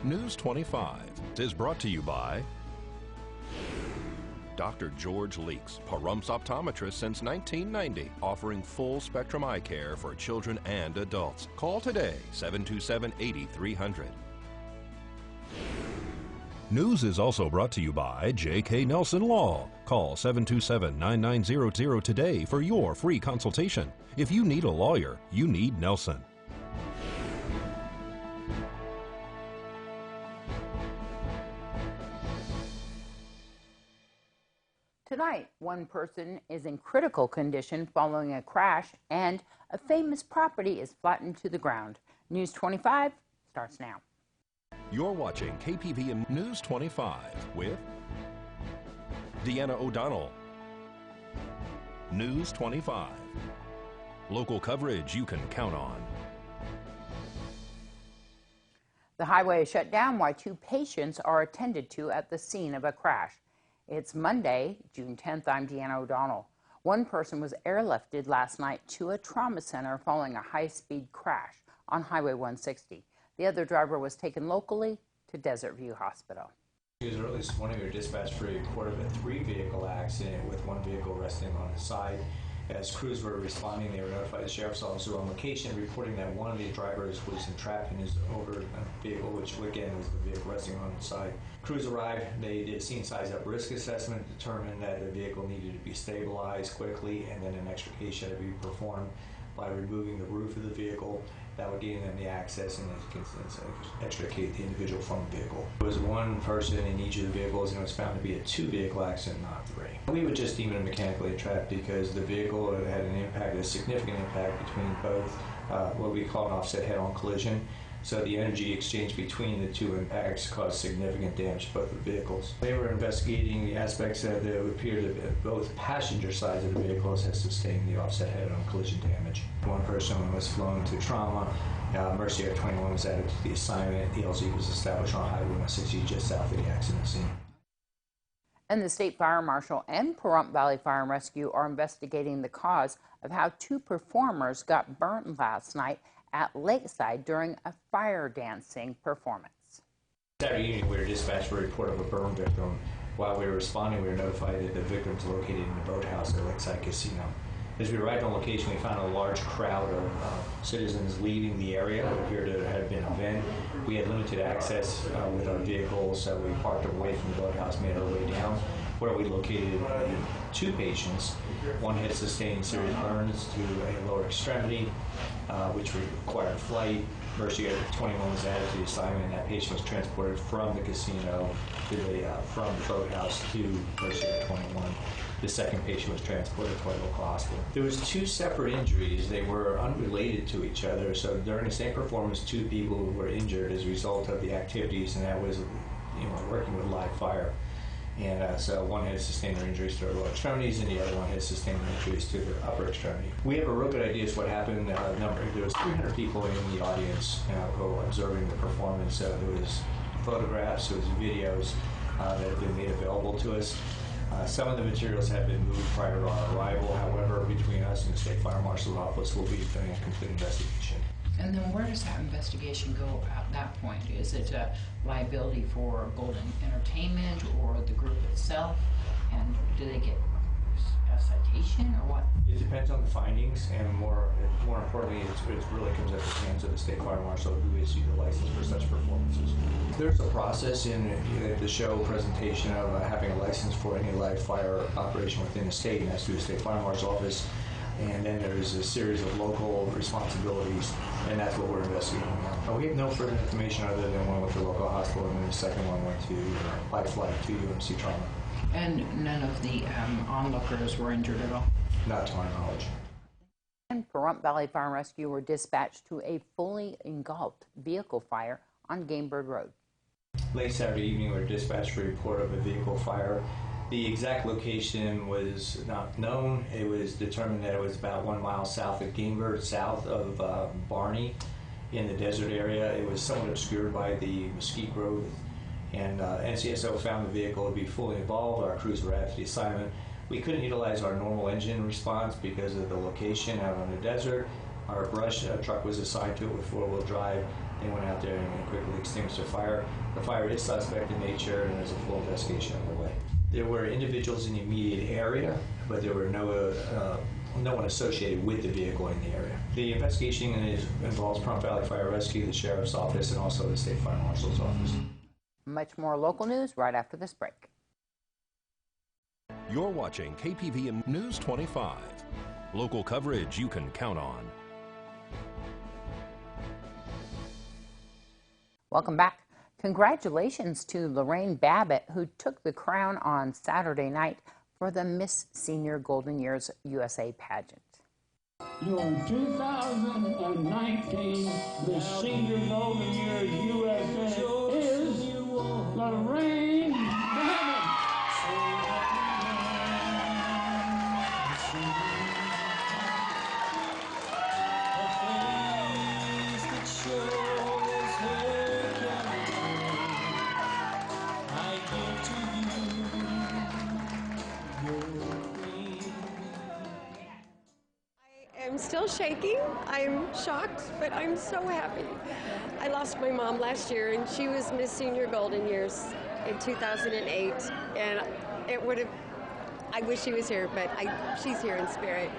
News 25 is brought to you by Dr. George Leeks, Pahrumps optometrist since 1990, offering full spectrum eye care for children and adults. Call today, 727-8300. News is also brought to you by J.K. Nelson Law. Call 727-9900 today for your free consultation. If you need a lawyer, you need Nelson. Tonight, one person is in critical condition following a crash, and a famous property is flattened to the ground. News 25 starts now. You're watching KPVM News 25 with Deanna O'Donnell. News 25. Local coverage you can count on. The highway is shut down while 2 patients are attended to at the scene of a crash. It's Monday, June 10th. I'm Deanna O'Donnell. One person was airlifted last night to a trauma center following a high-speed crash on Highway 160. The other driver was taken locally to Desert View Hospital. As early this morning, we were dispatched for a report of a 3-vehicle accident with 1 vehicle resting on the side. As crews were responding, they were notified the sheriff's officer on location, reporting that one of the drivers was entrapped in his over vehicle, which again was the vehicle resting on the side. Crews arrived, they did a scene size up risk assessment, determined that the vehicle needed to be stabilized quickly, and then an extrication had to be performed by removing the roof of the vehicle. That would gain them the access and extricate the individual from the vehicle. It was 1 person in each of the vehicles, and it was found to be a 2-vehicle accident, not 3. We would just deem it mechanically entrapped because the vehicle had an impact, a significant impact between both what we call an offset head-on collision. So the energy exchange between the 2 impacts caused significant damage to both the vehicles. They were investigating the aspects that it would appear that both passenger sides of the vehicles had sustained the offset head-on collision damage. 1 person was flown to trauma. Mercy Air 21 was added to the assignment. The LZ was established on Highway 160 just south of the accident scene. And the State Fire Marshal and Pahrump Valley Fire and Rescue are investigating the cause of how 2 performers got burnt last night at Lakeside during a fire dancing performance. Saturday evening, we were dispatched for a report of a burn victim. While we were responding, we were notified that the victim is located in the boathouse at Lakeside Casino. As we arrived on location, we found a large crowd of citizens leaving the area. It appeared to have been an event. We had limited access with our vehicles, so we parked away from the boathouse, made our way down, where we located 2 patients. One had sustained serious burns to a lower extremity, which required flight. Mercy Air 21 was added to the assignment, and that patient was transported from the casino to from the boathouse to Mercy Air 21. The second patient was transported to a local hospital. There was 2 separate injuries. They were unrelated to each other. So during the same performance, 2 people were injured as a result of the activities, and that was, working with live fire. And so one had sustained their injuries to their lower extremities, and the other one had sustained their injuries to their upper extremity. We have a real good idea as to what happened. There was 300 people in the audience who were observing the performance. There was photographs, there was videos that have been made available to us. Some of the materials have been moved prior to our arrival. However, between us and the State Fire Marshal's Office, we'll be doing a complete investigation. And then where does that investigation go at that point? Is it a liability for Golden Entertainment or the group itself? And do they get a citation or what? It depends on the findings, and more importantly, it really comes at the hands of the State Fire Marshal, who issues the license for such performances. There's a process in the show presentation of having a license for any live fire operation within the state, and that's through the State Fire Marshal's Office. And then there's a series of local responsibilities, and that's what we're investigating now. We have no further information other than one went to the local hospital, and then the second one went to by flight to UMC Trauma. And none of the onlookers were injured at all? Not to our knowledge. And Pahrump Valley Fire and Rescue were dispatched to a fully engulfed vehicle fire on Gamebird Road. Late Saturday evening, we were dispatched for a report of a vehicle fire. The exact location was not known. It was determined that it was about 1 mile south of Gamebird, south of Barney, in the desert area. It was somewhat obscured by the mesquite growth, and NCSO found the vehicle to be fully involved. Our crews were added to the assignment. We couldn't utilize our normal engine response because of the location out on the desert. Our brush truck was assigned to it with 4-wheel drive. They went out there and quickly extinguished the fire. The fire is suspect in nature, and there's a full investigation underway. There were individuals in the immediate area, but there were no one associated with the vehicle in the area. The investigation involves Pahrump Valley Fire Rescue, the Sheriff's Office, and also the State Fire Marshal's Office. Much more local news right after this break. You're watching KPVM News 25. Local coverage you can count on. Welcome back. Congratulations to Lorraine Babbitt, who took the crown on Saturday night for the Miss Senior Golden Years USA pageant. Your 2019 Miss Senior Golden Years USA is Lorraine Babbitt. I'm still shaking. I'm shocked, but I'm so happy. I lost my mom last year, and she was Miss Senior Golden Years in 2008, and it would have, I wish she was here, but she's here in spirit.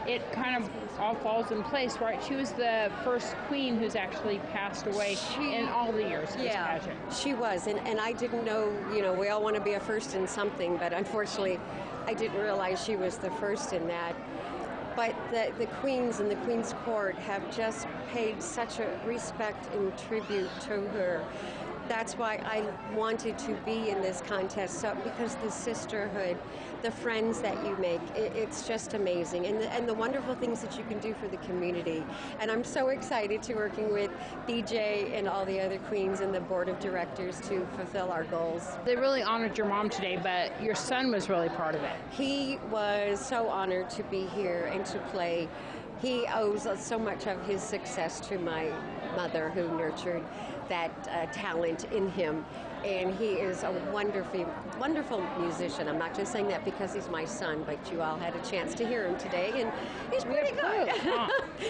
It kind of all falls in place, right? She was the first queen who's actually passed away in all the years of this pageant. She was, and I didn't know, we all want to be a first in something, but unfortunately, I didn't realize she was the first in that. But the queens and the Queen's Court have just paid such a respect and tribute to her. That's why I wanted to be in this contest, because the sisterhood, the friends that you make, it's just amazing. And the wonderful things that you can do for the community. And I'm so excited to working with BJ and all the other queens and the board of directors to fulfill our goals. They really honored your mom today, but your son was really part of it. He was so honored to be here and to play. He owes so much of his success to my mother, who nurtured that talent in him, and he is a wonderful musician. I'm not just saying that because he's my son, but you all had a chance to hear him today, and he's pretty good.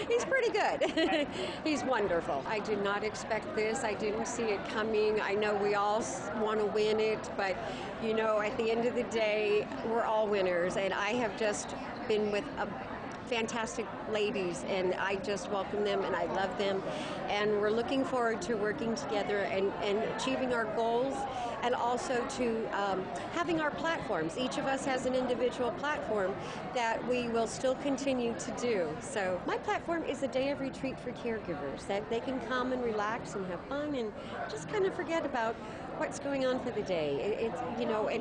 He's pretty good. He's wonderful. I did not expect this. I didn't see it coming. I know we all want to win it, but at the end of the day, we're all winners, and I have just been with fantastic ladies, and I just welcome them and I love them, and we're looking forward to working together and achieving our goals, and also to having our platforms. Each of us has an individual platform that we will still continue to do. So my platform is a day of retreat for caregivers, that they can come and relax and have fun and just kind of forget about what's going on for the day. And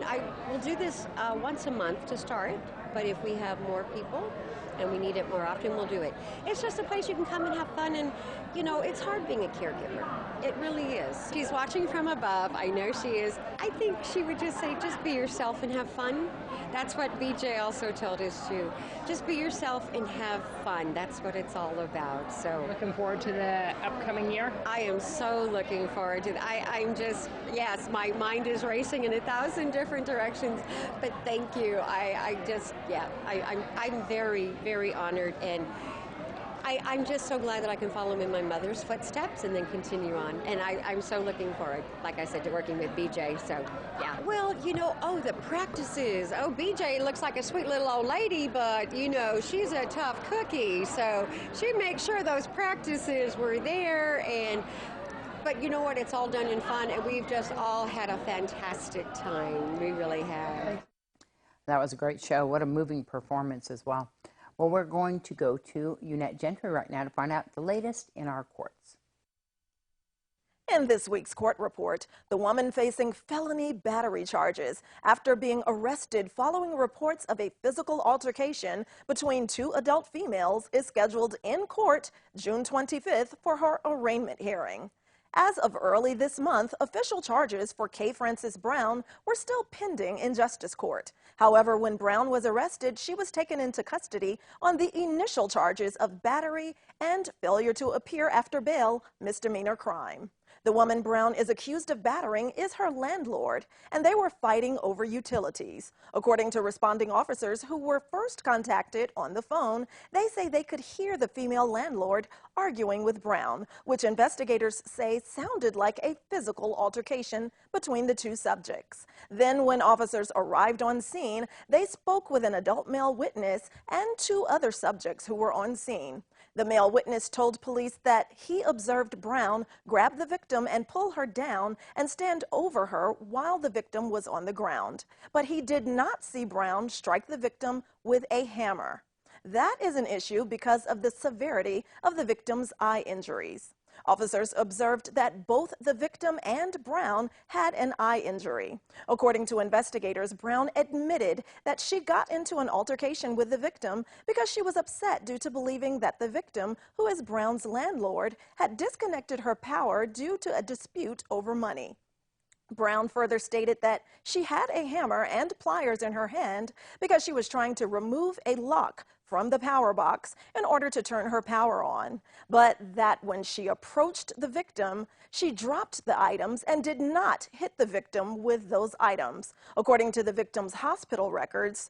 I will do this once a month to start, but if we have more people and we need it more often, we'll do it. It's just a place you can come and have fun, and it's hard being a caregiver. It really is. She's watching from above. I know she is. I think she would just say, just be yourself and have fun. That's what BJ also told us to. Just be yourself and have fun. That's what it's all about. So looking forward to the upcoming year? I am so looking forward to it. I'm just, yes, my mind is racing in 1,000 different directions, but thank you. I'm very, very honored, and I'm just so glad that I can follow in my mother's footsteps and then continue on. And I'm so looking forward, like I said, to working with BJ. So, yeah. Well, the practices. Oh, BJ looks like a sweet little old lady, but, she's a tough cookie. So she makes sure those practices were there. But you know what? It's all done in fun, and we've just all had a fantastic time. We really have. That was a great show. What a moving performance as well. Well, we're going to go to Unette Gentry right now to find out the latest in our courts. In this week's court report, the woman facing felony battery charges after being arrested following reports of a physical altercation between two adult females is scheduled in court June 25th for her arraignment hearing. As of early this month, official charges for K. Frances Brown were still pending in Justice Court. However, when Brown was arrested, she was taken into custody on the initial charges of battery and failure to appear after bail, misdemeanor crime. The woman Brown is accused of battering is her landlord, and they were fighting over utilities. According to responding officers who were first contacted on the phone, they say they could hear the female landlord arguing with Brown, which investigators say sounded like a physical altercation between the two subjects. Then, when officers arrived on scene, they spoke with an adult male witness and two other subjects who were on scene. The male witness told police that he observed Brown grab the victim and pull her down and stand over her while the victim was on the ground. But he did not see Brown strike the victim with a hammer. That is an issue because of the severity of the victim's eye injuries. Officers observed that both the victim and Brown had an eye injury. According to investigators, Brown admitted that she got into an altercation with the victim because she was upset due to believing that the victim, who is Brown's landlord, had disconnected her power due to a dispute over money. Brown further stated that she had a hammer and pliers in her hand because she was trying to remove a lock from the power box in order to turn her power on, but that when she approached the victim, she dropped the items and did not hit the victim with those items. According to the victim's hospital records,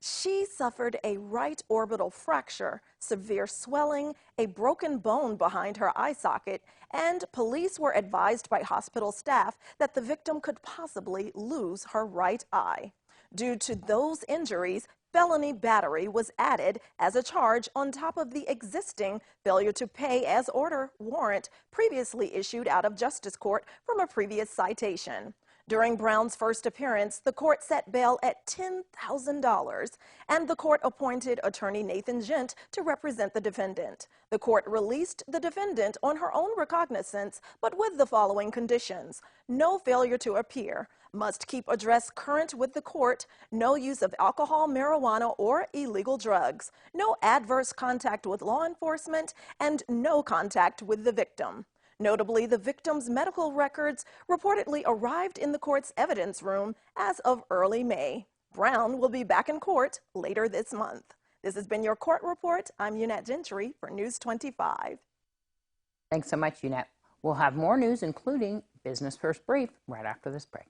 she suffered a right orbital fracture, severe swelling, a broken bone behind her eye socket, and police were advised by hospital staff that the victim could possibly lose her right eye. Due to those injuries, felony battery was added as a charge on top of the existing failure to pay as order warrant previously issued out of Justice Court from a previous citation. During Brown's first appearance, the court set bail at $10,000, and the court appointed attorney Nathan Gent to represent the defendant. The court released the defendant on her own recognizance, but with the following conditions: no failure to appear, must keep address current with the court, no use of alcohol, marijuana, or illegal drugs, no adverse contact with law enforcement, and no contact with the victim. Notably, the victim's medical records reportedly arrived in the court's evidence room as of early May. Brown will be back in court later this month. This has been your court report. I'm Unette Gentry for News 25. Thanks so much, Unette. We'll have more news, including Business First Brief, right after this break.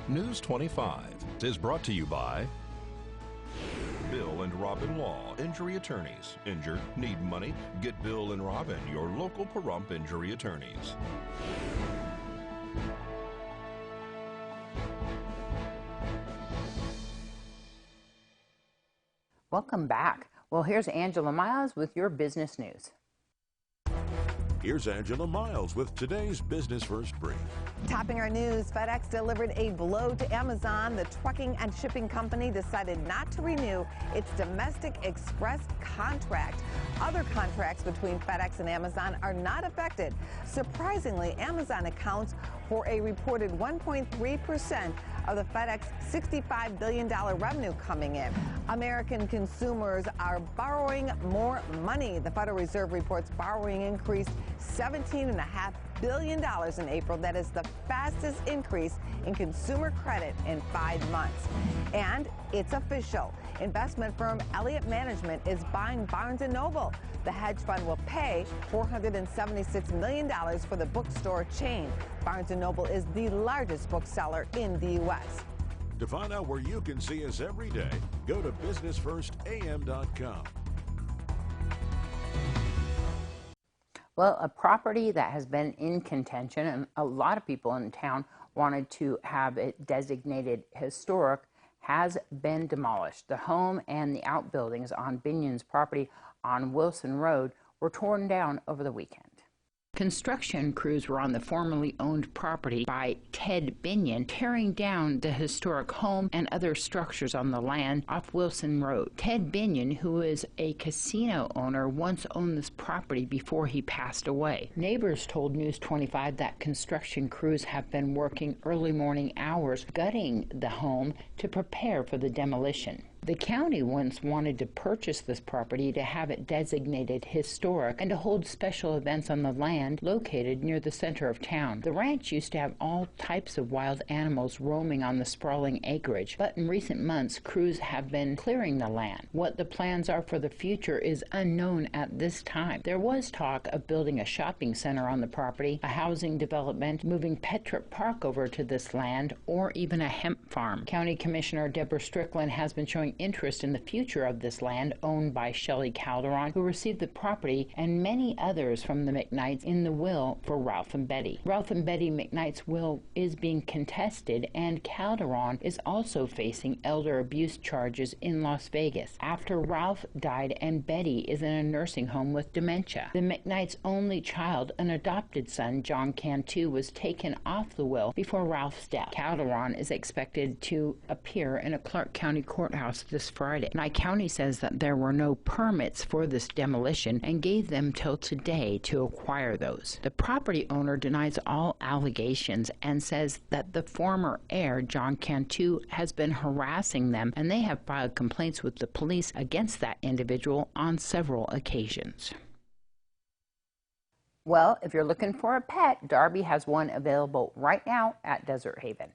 News 25 is brought to you by Bill and Robin Law, injury attorneys. Injured, need money? Get Bill and Robin, your local Pahrump injury attorneys. Welcome back. Well, here's Angela Miles with your business news. Here's Angela Miles with today's Business First Brief. Topping our news, FedEx delivered a blow to Amazon. The trucking and shipping company decided not to renew its domestic express contract. Other contracts between FedEx and Amazon are not affected. Surprisingly, Amazon accounts for a reported 1.3% of the FedEx $65 billion revenue coming in. American consumers are borrowing more money. The Federal Reserve reports borrowing increased $17.5 billion in April. That is the fastest increase in consumer credit in 5 months. And it's official. Investment firm Elliott Management is buying Barnes & Noble. The hedge fund will pay $476 million for the bookstore chain. Barnes & Noble is the largest bookseller in the U.S. To find out where you can see us every day, go to businessfirstam.com. Well, a property that has been in contention, and a lot of people in town wanted to have it designated historic, has been demolished. The home and the outbuildings on Binion's property on Wilson Road were torn down over the weekend. Construction crews were on the formerly owned property by Ted Binion, tearing down the historic home and other structures on the land off Wilson Road. Ted Binion, who is a casino owner, once owned this property before he passed away. Neighbors told News 25 that construction crews have been working early morning hours gutting the home to prepare for the demolition. The county once wanted to purchase this property to have it designated historic and to hold special events on the land located near the center of town. The ranch used to have all types of wild animals roaming on the sprawling acreage, but in recent months, crews have been clearing the land. What the plans are for the future is unknown at this time. There was talk of building a shopping center on the property, a housing development, moving Petra Park over to this land, or even a hemp farm. County Commissioner Deborah Strickland has been showing interest in the future of this land owned by Shelley Calderon, who received the property, and many others from the McKnights in the will for Ralph and Betty. Ralph and Betty McKnight's will is being contested, and Calderon is also facing elder abuse charges in Las Vegas after Ralph died and Betty is in a nursing home with dementia. The McKnights' only child, an adopted son, John Cantu, was taken off the will before Ralph's death. Calderon is expected to appear in a Clark County courthouse this Friday. Nye County says that there were no permits for this demolition and gave them till today to acquire those. The property owner denies all allegations and says that the former heir, John Cantu, has been harassing them, and they have filed complaints with the police against that individual on several occasions. Well, if you're looking for a pet, Darby has one available right now at Desert Haven.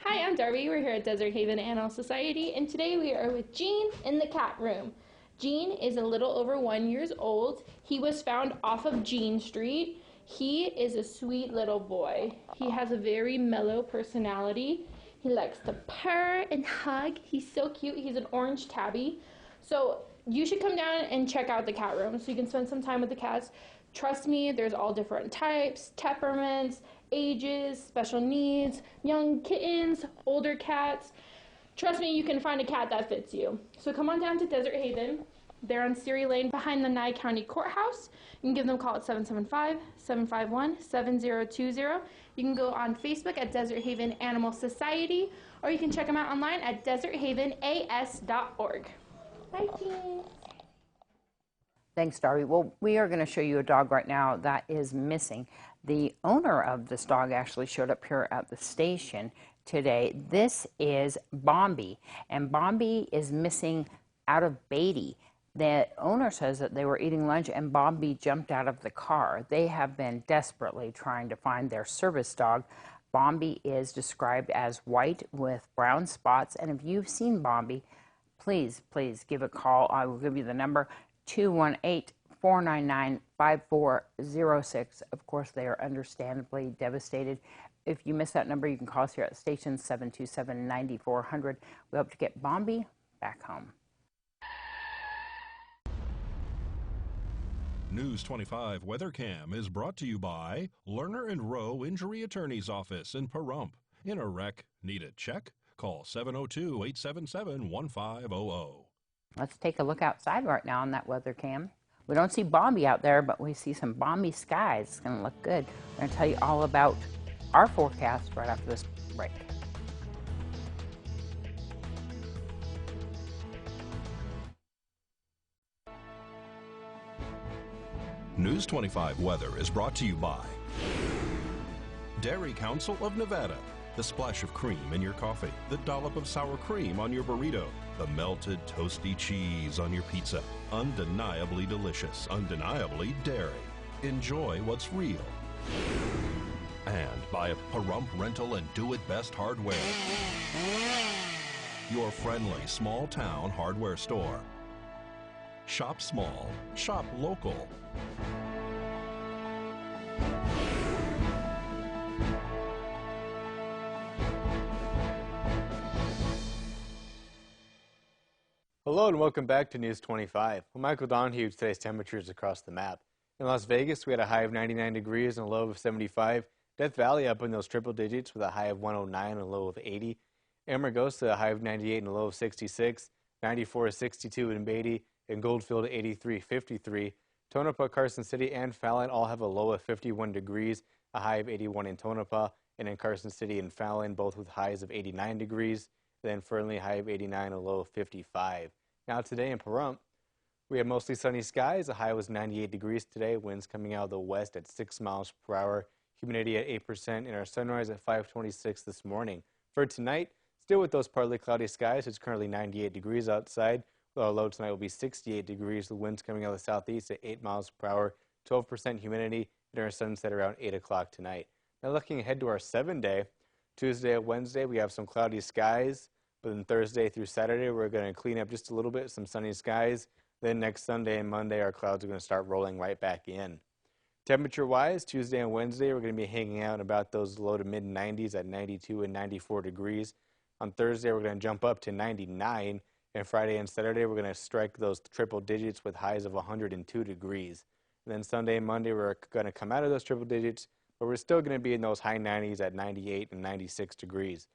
Hi, I'm Darby. We're here at Desert Haven Animal Society, and today we are with Gene in the cat room. Gene is a little over 1 year old. He was found off of Jean Street. He is a sweet little boy. He has a very mellow personality. He likes to purr and hug. He's so cute. He's an orange tabby. So you should come down and check out the cat room so you can spend some time with the cats. Trust me, there's all different types, temperaments, ages, special needs, young kittens, older cats. Trust me, you can find a cat that fits you. So come on down to Desert Haven. They're on Ceres Lane behind the Nye County Courthouse. You can give them a call at 775-751-7020. You can go on Facebook at Desert Haven Animal Society, or you can check them out online at deserthavenas.org. Bye, Gene. Thanks, Darby. Well, we are going to show you a dog right now that is missing. The owner of this dog actually showed up here at the station today. This is Bombi, and Bombi is missing out of Beatty. The owner says that they were eating lunch and Bombi jumped out of the car. They have been desperately trying to find their service dog. Bombi is described as white with brown spots, and if you've seen Bombi, please give a call. I will give you the number, 218-499-5406. Of course, they are understandably devastated. If you miss that number, you can call us here at the station, 727-9400. We hope to get Bombi back home. News 25 Weather Cam is brought to you by Lerner and Rowe Injury Attorney's Office in Pahrump. In a wreck, need a check? Call 702-877-1500. Let's take a look outside right now on that weather cam. We don't see Bombi out there, but we see some balmy skies. It's going to look good. I'm going to tell you all about our forecast right after this break. News 25 Weather is brought to you by Dairy Council of Nevada. The splash of cream in your coffee, the dollop of sour cream on your burrito, the melted toasty cheese on your pizza. Undeniably delicious, undeniably dairy. Enjoy what's real. And by Pahrump Rental and Do It Best Hardware. Your friendly small town hardware store. Shop small, shop local. Hello and welcome back to News 25. I'm Michael Donahue with today's temperatures across the map. In Las Vegas, we had a high of 99 degrees and a low of 75. Death Valley up in those triple digits with a high of 109 and a low of 80. Amargosa, a high of 98 and a low of 66. 94 is 62 in Beatty, and Goldfield 83-53. Tonopah, Carson City, and Fallon all have a low of 51 degrees, a high of 81 in Tonopah, and in Carson City and Fallon, both with highs of 89 degrees. Then Fernley, high of 89, a low of 55. Now today in Pahrump, we have mostly sunny skies. The high was 98 degrees today. Winds coming out of the west at 6 miles per hour. Humidity at 8%, and our sunrise at 5:26 this morning. For tonight, Still with those partly cloudy skies, it's currently 98 degrees outside. Our low tonight will be 68 degrees. The wind's coming out of the southeast at 8 miles per hour, 12% humidity, and our sunset around 8 o'clock tonight. Now looking ahead to our 7-day, Tuesday and Wednesday, we have some cloudy skies. But then Thursday through Saturday, we're going to clean up just a little bit, some sunny skies. Then next Sunday and Monday, our clouds are going to start rolling right back in. Temperature-wise, Tuesday and Wednesday, we're going to be hanging out about those low to mid-90s at 92 and 94 degrees. On Thursday, we're going to jump up to 99. And Friday and Saturday, we're going to strike those triple digits with highs of 102 degrees. And then Sunday and Monday, we're going to come out of those triple digits, but we're still going to be in those high 90s at 98 and 96 degrees.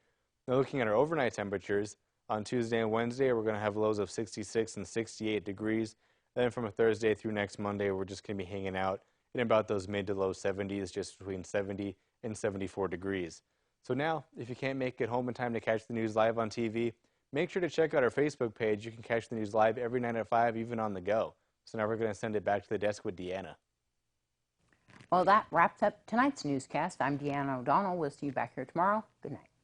Now looking at our overnight temperatures, on Tuesday and Wednesday, we're going to have lows of 66 and 68 degrees. Then from a Thursday through next Monday, we're just going to be hanging out in about those mid to low 70s, just between 70 and 74 degrees. So now, if you can't make it home in time to catch the news live on TV, make sure to check out our Facebook page. You can catch the news live every night at 5, even on the go. So now we're going to send it back to the desk with Deanna. Well, that wraps up tonight's newscast. I'm Deanna O'Donnell. We'll see you back here tomorrow. Good night.